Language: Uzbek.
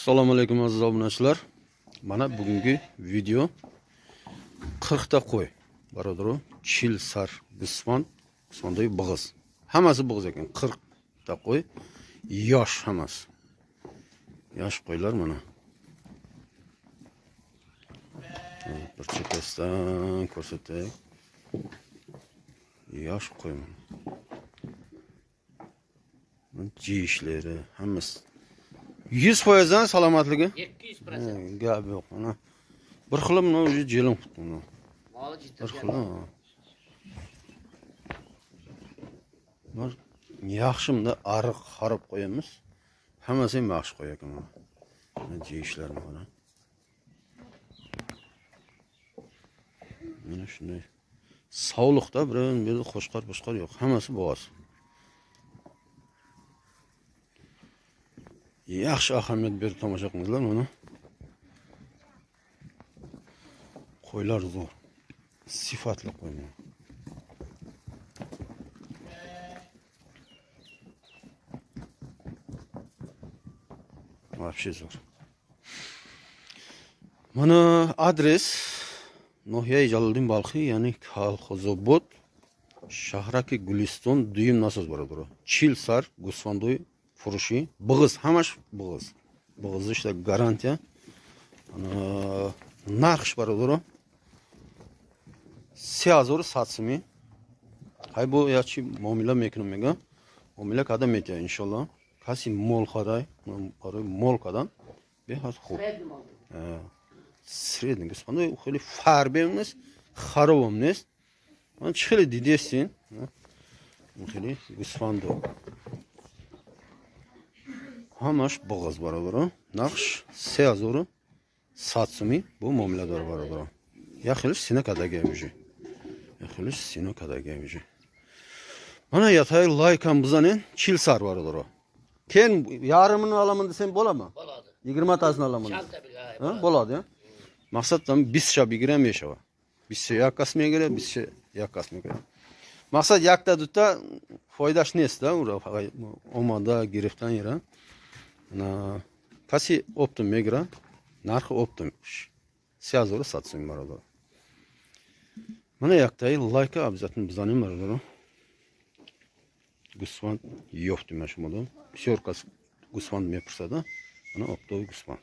Assalomu alaykum aziz obunachilar. Mana bugungi video 40 ta qo'y. Barodaro, chil, sar, gusvon, sonday big'iz. Hammasi big'iz ekan. 40 ta qo'y. Yosh hammasi. Yosh qo'ylar mana. Bir chekkasidan ko'rsatay. Yosh qo'y. Jishlari hammasi 100% salomatligi? 200%. Gap yo'q mana. Bir xilim mana o'zi jelim qutdi. Bir xilim. Mar yaxshimda ariq xarob qo'yamiz. Hammasi ham yaxshi qo'y ekan mana. Mana jishlar mana. Mana shunday. Sog'liqda bir qo'shqar yo'q. Hammasi bo'g'az. Yaxshi ahamiyat berib tomosha qilinglar mana. Qo'ylar zo'r. Sifatli qo'y mana. Вообще zo'r. Mana adres Nohiya Jaloliddin Balxiy, ya'ni Kolxozobod, Shahraki Guliston, Duyum nasoz barodaro. Chil, sar, gusvandoy furushi, big'iz, hammash big'iz. Big'iz ishda garantiya. Narx barodaro. 3700 ming. Hay bu yachi muomala mekunmagan. Muomala qadam etya inshaalloh. Kasi mol qaray, mol qadam. Behas xo'p. Средний господи, ухили фарбемнес, харовомнес. Он чхили дидесин. Ухили господи. Хамаш богаз барабара. Нақш 3700 ми бу муомиладор барабара. Я хилиш сина кадаги мижи. Я хилиш сина кадаги мижи. Mana yatay laykam buzanın chil sar baradaro. Ken yarımını alamın desen bo'ladimi? Bo'ladi. 20 tasini alamın. Ha, bo'ladi, ya. Maqsaddan 20 shab yigiram yeshava. 20 yakkasmi yigire, 20 yakkasmi yigire. Maqsad yakta dutta foydash nesda, ura omada giriftan yera. Na kasi optim migra, narxi optim. Siyazori satsın baradaro. Mana yaktay layka обязательно buzanın baradaro. Gusvan yo'q demoqchi bo'ldim. Pyorkas gusvan me pursada, mana optoy gusvan.